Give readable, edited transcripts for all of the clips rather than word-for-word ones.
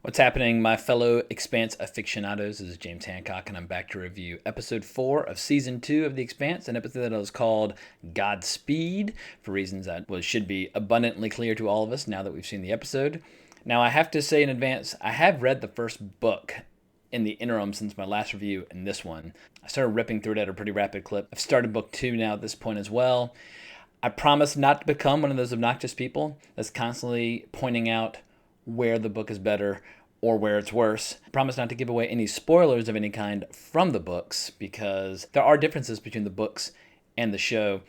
What's happening, my fellow Expanse aficionados? This is James Hancock, and I'm back to review episode 4 of season 2 of The Expanse, an episode that was called Godspeed, for reasons that should be abundantly clear to all of us now that we've seen the episode. Now, I have to say in advance, I have read the first book in the interim since my last review and this one. I started ripping through it at a pretty rapid clip. I've started book 2 now at this point as well. I promise not to become one of those obnoxious people that's constantly pointing out where the book is better or where it's worse. I promise not to give away any spoilers of any kind from the books because there are differences between the books and the show.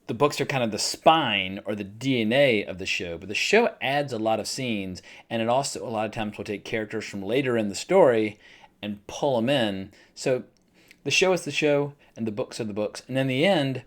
The books are kind of the spine or the DNA of the show, but the show adds a lot of scenes, and it also a lot of times will take characters from later in the story and pull them in. So the show is the show and the books are the books. And in the end,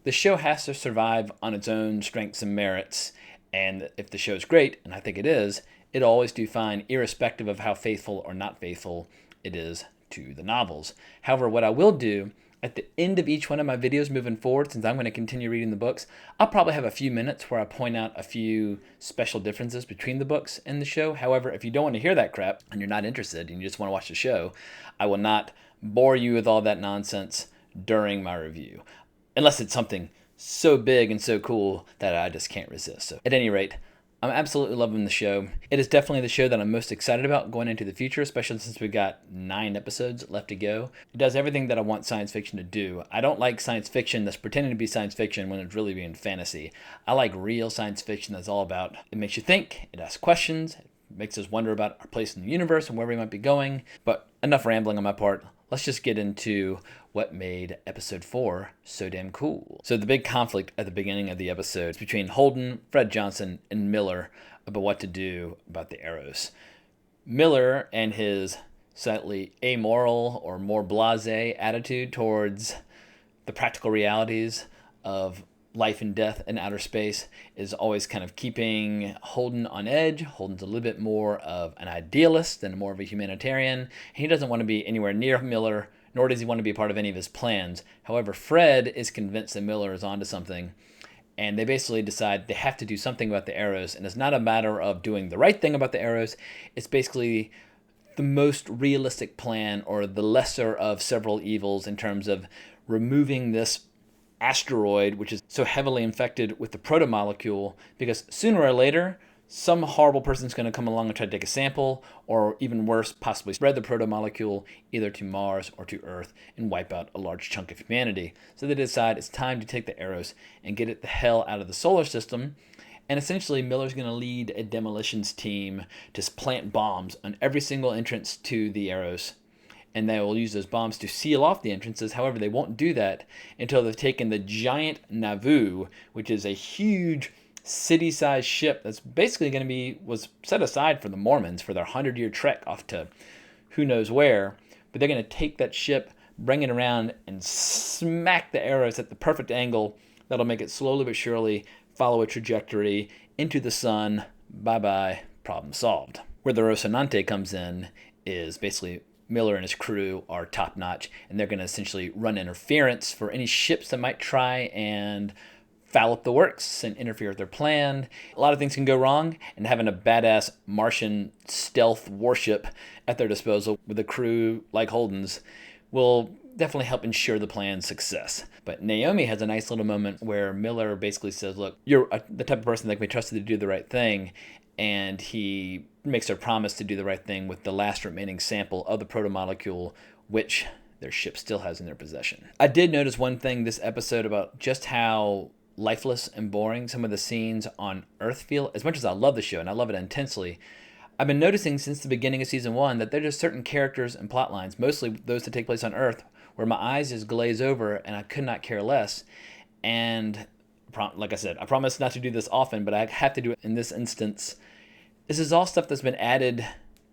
the show has to survive on its own strengths and merits. And if the show's great, and I think it is, it'll always do fine, irrespective of how faithful or not faithful it is to the novels. However, what I will do at the end of each one of my videos moving forward, since I'm going to continue reading the books, I'll probably have a few minutes where I point out a few special differences between the books and the show. However, if you don't want to hear that crap and you're not interested and you just want to watch the show, I will not bore you with all that nonsense during my review, unless it's something so big and so cool that I just can't resist. So at any rate, I'm absolutely loving the show. It is definitely the show that I'm most excited about going into the future, especially since we've got 9 episodes left to go. It does everything that I want science fiction to do. I don't like science fiction that's pretending to be science fiction when it's really being fantasy. I like real science fiction that's all about, it makes you think, it asks questions, it makes us wonder about our place in the universe and where we might be going. But enough rambling on my part. Let's just get into what made episode 4 so damn cool. So the big conflict at the beginning of the episode is between Holden, Fred Johnson, and Miller about what to do about the Eros. Miller and his slightly amoral or more blasé attitude towards the practical realities of life and death in outer space is always kind of keeping Holden on edge. Holden's a little bit more of an idealist than more of a humanitarian. He doesn't want to be anywhere near Miller, nor does he want to be a part of any of his plans. However, Fred is convinced that Miller is onto something, and they basically decide they have to do something about the Eros, and it's not a matter of doing the right thing about the Eros. It's basically the most realistic plan, or the lesser of several evils, in terms of removing this asteroid, which is so heavily infected with the protomolecule, because sooner or later, some horrible person's going to come along and try to take a sample, or even worse, possibly spread the protomolecule either to Mars or to Earth and wipe out a large chunk of humanity. So they decide it's time to take the Eros and get it the hell out of the solar system. And essentially, Miller's going to lead a demolitions team to plant bombs on every single entrance to the Eros, and they will use those bombs to seal off the entrances. However, they won't do that until they've taken the giant Nauvoo, which is a huge city-sized ship that's basically was set aside for the Mormons for their 100-year trek off to who knows where. But they're going to take that ship, bring it around, and smack the Eros at the perfect angle that'll make it slowly but surely follow a trajectory into the sun. Bye-bye, problem solved. Where the Rocinante comes in is basically Miller and his crew are top-notch, and they're going to essentially run interference for any ships that might try and foul up the works and interfere with their plan. A lot of things can go wrong, and having a badass Martian stealth warship at their disposal with a crew like Holden's will definitely help ensure the plan's success. But Naomi has a nice little moment where Miller basically says, look, you're the type of person that can be trusted to do the right thing, and he makes a promise to do the right thing with the last remaining sample of the protomolecule, which their ship still has in their possession. I did notice one thing this episode about just how lifeless and boring some of the scenes on Earth feel. As much as I love the show, and I love it intensely, I've been noticing since the beginning of season 1 that there are just certain characters and plot lines, mostly those that take place on Earth, where my eyes just glaze over and I could not care less. And like I said, I promise not to do this often, but I have to do it in this instance. This is all stuff that's been added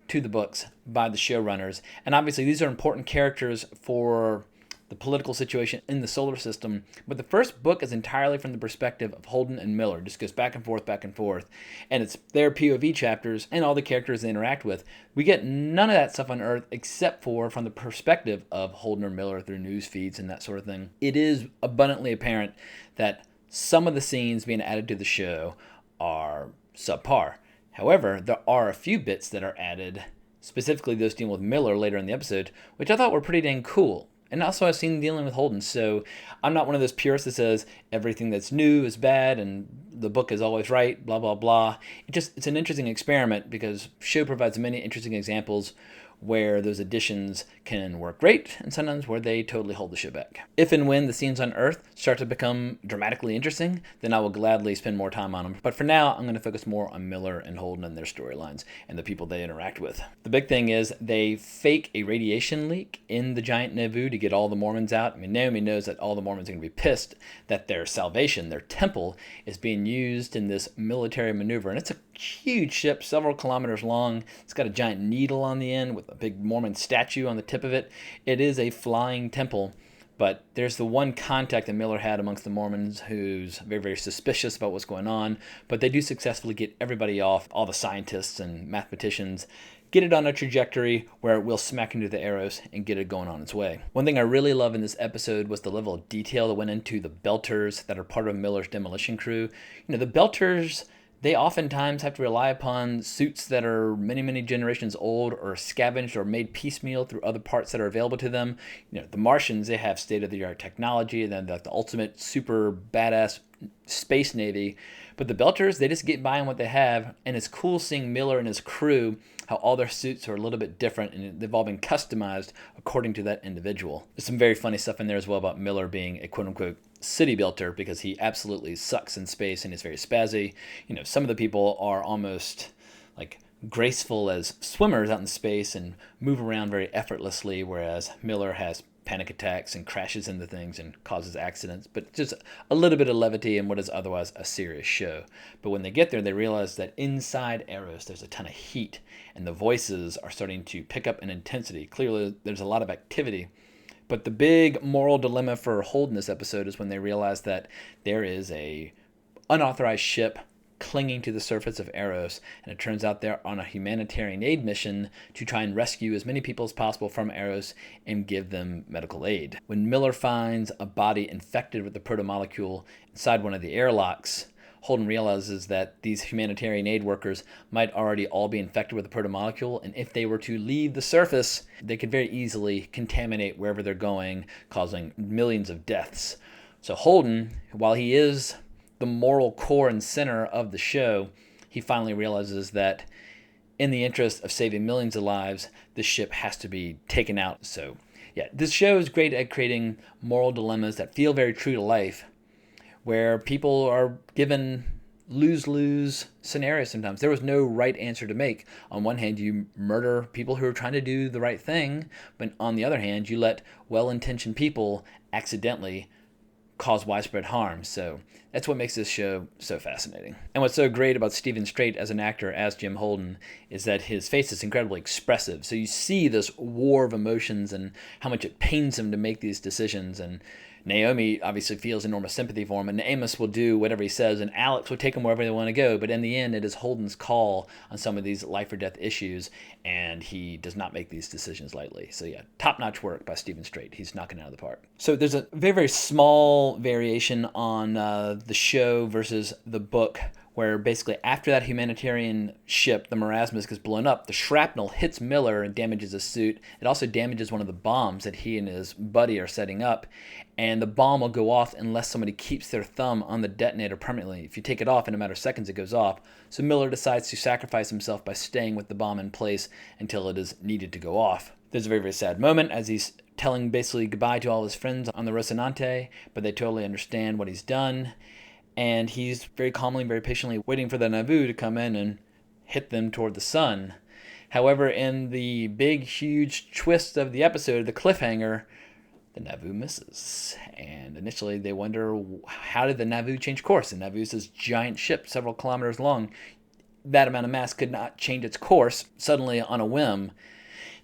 to the books by the showrunners. And obviously these are important characters for the political situation in the solar system. But the first book is entirely from the perspective of Holden and Miller. It just goes back and forth, back and forth. And it's their POV chapters and all the characters they interact with. We get none of that stuff on Earth except for from the perspective of Holden or Miller through news feeds and that sort of thing. It is abundantly apparent that some of the scenes being added to the show are subpar. However, there are a few bits that are added, specifically those dealing with Miller later in the episode, which I thought were pretty dang cool. And also I've seen dealing with Holden, so I'm not one of those purists that says everything that's new is bad and the book is always right, blah, blah, blah. It's an interesting experiment because show provides many interesting examples where those additions can work great and sometimes where they totally hold the show back. If and when the scenes on Earth start to become dramatically interesting, then I will gladly spend more time on them. But for now, I'm going to focus more on Miller and Holden and their storylines and the people they interact with. The big thing is they fake a radiation leak in the giant Nauvoo to get all the Mormons out. I mean, Naomi knows that all the Mormons are going to be pissed that their salvation, their temple, is being used in this military maneuver. And it's a huge ship, several kilometers long. It's got a giant needle on the end with a big Mormon statue on the tip of it. It is a flying temple, but there's the one contact that Miller had amongst the Mormons who's very, very suspicious about what's going on, but they do successfully get everybody off, all the scientists and mathematicians, get it on a trajectory where it will smack into the Eros and get it going on its way. One thing I really love in this episode was the level of detail that went into the Belters that are part of Miller's demolition crew. You know, the Belters, they oftentimes have to rely upon suits that are many, many generations old or scavenged or made piecemeal through other parts that are available to them. You know, the Martians, they have state-of-the-art technology and then the ultimate super badass space navy. But the Belters, they just get by on what they have, and it's cool seeing Miller and his crew, how all their suits are a little bit different, and they've all been customized according to that individual. There's some very funny stuff in there as well about Miller being a quote-unquote city builder because he absolutely sucks in space and is very spazzy. You know, some of the people are almost like graceful as swimmers out in space and move around very effortlessly, whereas Miller has panic attacks and crashes into things and causes accidents, but just a little bit of levity in what is otherwise a serious show. But when they get there, they realize that inside Eros, there's a ton of heat, and the voices are starting to pick up in intensity. Clearly, there's a lot of activity. But the big moral dilemma for Holden this episode is when they realize that there is a unauthorized ship clinging to the surface of Eros, and it turns out they're on a humanitarian aid mission to try and rescue as many people as possible from Eros and give them medical aid. When Miller finds a body infected with the protomolecule inside one of the airlocks, Holden realizes that these humanitarian aid workers might already all be infected with the protomolecule, and if they were to leave the surface, they could very easily contaminate wherever they're going, causing millions of deaths. So Holden, while he is the moral core and center of the show, he finally realizes that in the interest of saving millions of lives, this ship has to be taken out. So yeah, this show is great at creating moral dilemmas that feel very true to life, where people are given lose-lose scenarios sometimes. There was no right answer to make. On one hand, you murder people who are trying to do the right thing, but on the other hand, you let well-intentioned people accidentally cause widespread harm. So that's what makes this show so fascinating. And what's so great about Stephen Strait as an actor, as Jim Holden, is that his face is incredibly expressive. So you see this war of emotions and how much it pains him to make these decisions. And Naomi obviously feels enormous sympathy for him, and Amos will do whatever he says, and Alex will take him wherever they want to go. But in the end, it is Holden's call on some of these life or death issues, and he does not make these decisions lightly. So yeah, top-notch work by Stephen Strait. He's knocking it out of the park. So there's a very, very small variation on the show versus the book, where basically after that humanitarian ship, the Marasmus, gets blown up, the shrapnel hits Miller and damages his suit. It also damages one of the bombs that he and his buddy are setting up, and the bomb will go off unless somebody keeps their thumb on the detonator permanently. If you take it off, in a matter of seconds, it goes off. So Miller decides to sacrifice himself by staying with the bomb in place until it is needed to go off. There's a very, very sad moment as he's telling basically goodbye to all his friends on the Rocinante, but they totally understand what he's done. And he's very calmly, very patiently waiting for the Nauvoo to come in and hit them toward the sun. However, in the big, huge twist of the episode, the cliffhanger, the Nauvoo misses. And initially they wonder, how did the Nauvoo change course? The Nauvoo is this giant ship, several kilometers long. That amount of mass could not change its course suddenly on a whim.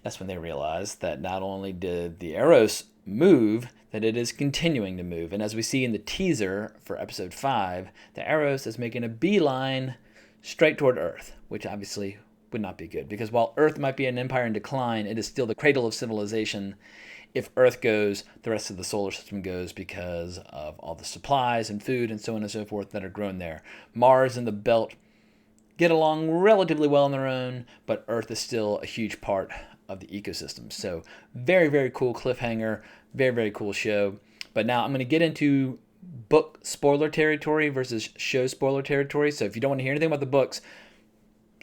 That's when they realize that not only did the Eros move, that it is continuing to move. And as we see in the teaser for episode 5, the Eros is making a beeline straight toward Earth, which obviously would not be good, because while Earth might be an empire in decline, it is still the cradle of civilization. If Earth goes, the rest of the solar system goes, because of all the supplies and food and so on and so forth that are grown there. Mars and the belt get along relatively well on their own, but Earth is still a huge part of the ecosystem. So very, very cool cliffhanger, very, very cool show. But now I'm going to get into book spoiler territory versus show spoiler territory. So if you don't want to hear anything about the books,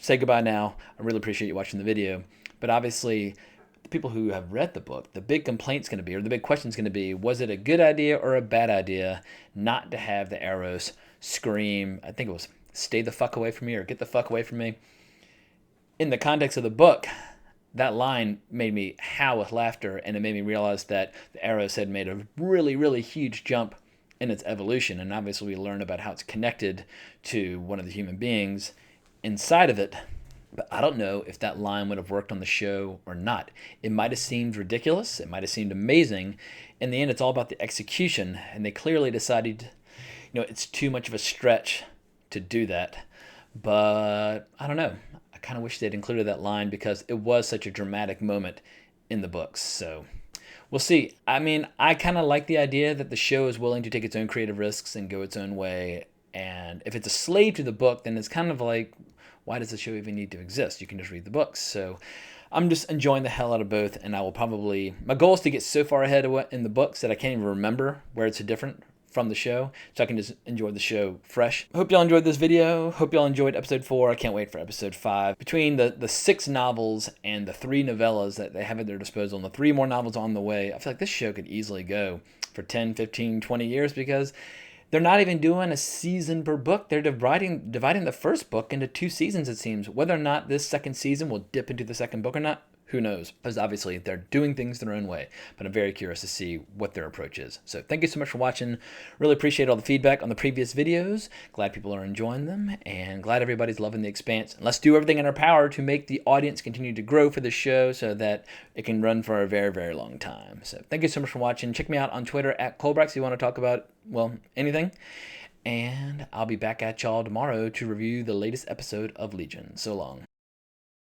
say goodbye now. I really appreciate you watching the video. But obviously, the people who have read the book, the big complaint's going to be, or the big question's going to be, was it a good idea or a bad idea not to have the Eros scream, I think it was, stay the fuck away from me or get the fuck away from me? In the context of the book, that line made me howl with laughter, and it made me realize that the Eros had made a really, really huge jump in its evolution. And obviously we learned about how it's connected to one of the human beings inside of it. But I don't know if that line would have worked on the show or not. It might have seemed ridiculous. It might have seemed amazing. In the end, it's all about the execution. And they clearly decided, it's too much of a stretch to do that. But I don't know. I kind of wish they'd included that line because it was such a dramatic moment in the books. So we'll see. I mean, I kind of like the idea that the show is willing to take its own creative risks and go its own way. And if it's a slave to the book, then it's kind of like, why does the show even need to exist? You can just read the books. So I'm just enjoying the hell out of both, and I will probably, my goal is to get so far ahead of what in the books that I can't even remember where it's different from the show, so I can just enjoy the show fresh. Hope y'all enjoyed this video. Hope y'all enjoyed episode 4. I can't wait for episode 5. Between the 6 novels and the 3 novellas that they have at their disposal, and the 3 more novels on the way, I feel like this show could easily go for 10, 15, 20 years because they're not even doing a season per book. They're dividing the first book into 2 seasons, it seems. Whether or not this second season will dip into the second book or not, who knows? Because obviously they're doing things their own way. But I'm very curious to see what their approach is. So thank you so much for watching. Really appreciate all the feedback on the previous videos. Glad people are enjoying them. And glad everybody's loving The Expanse. And let's do everything in our power to make the audience continue to grow for the show so that it can run for a very, very long time. So thank you so much for watching. Check me out on Twitter at Colbrax if you want to talk about, well, anything. And I'll be back at y'all tomorrow to review the latest episode of Legion. So long.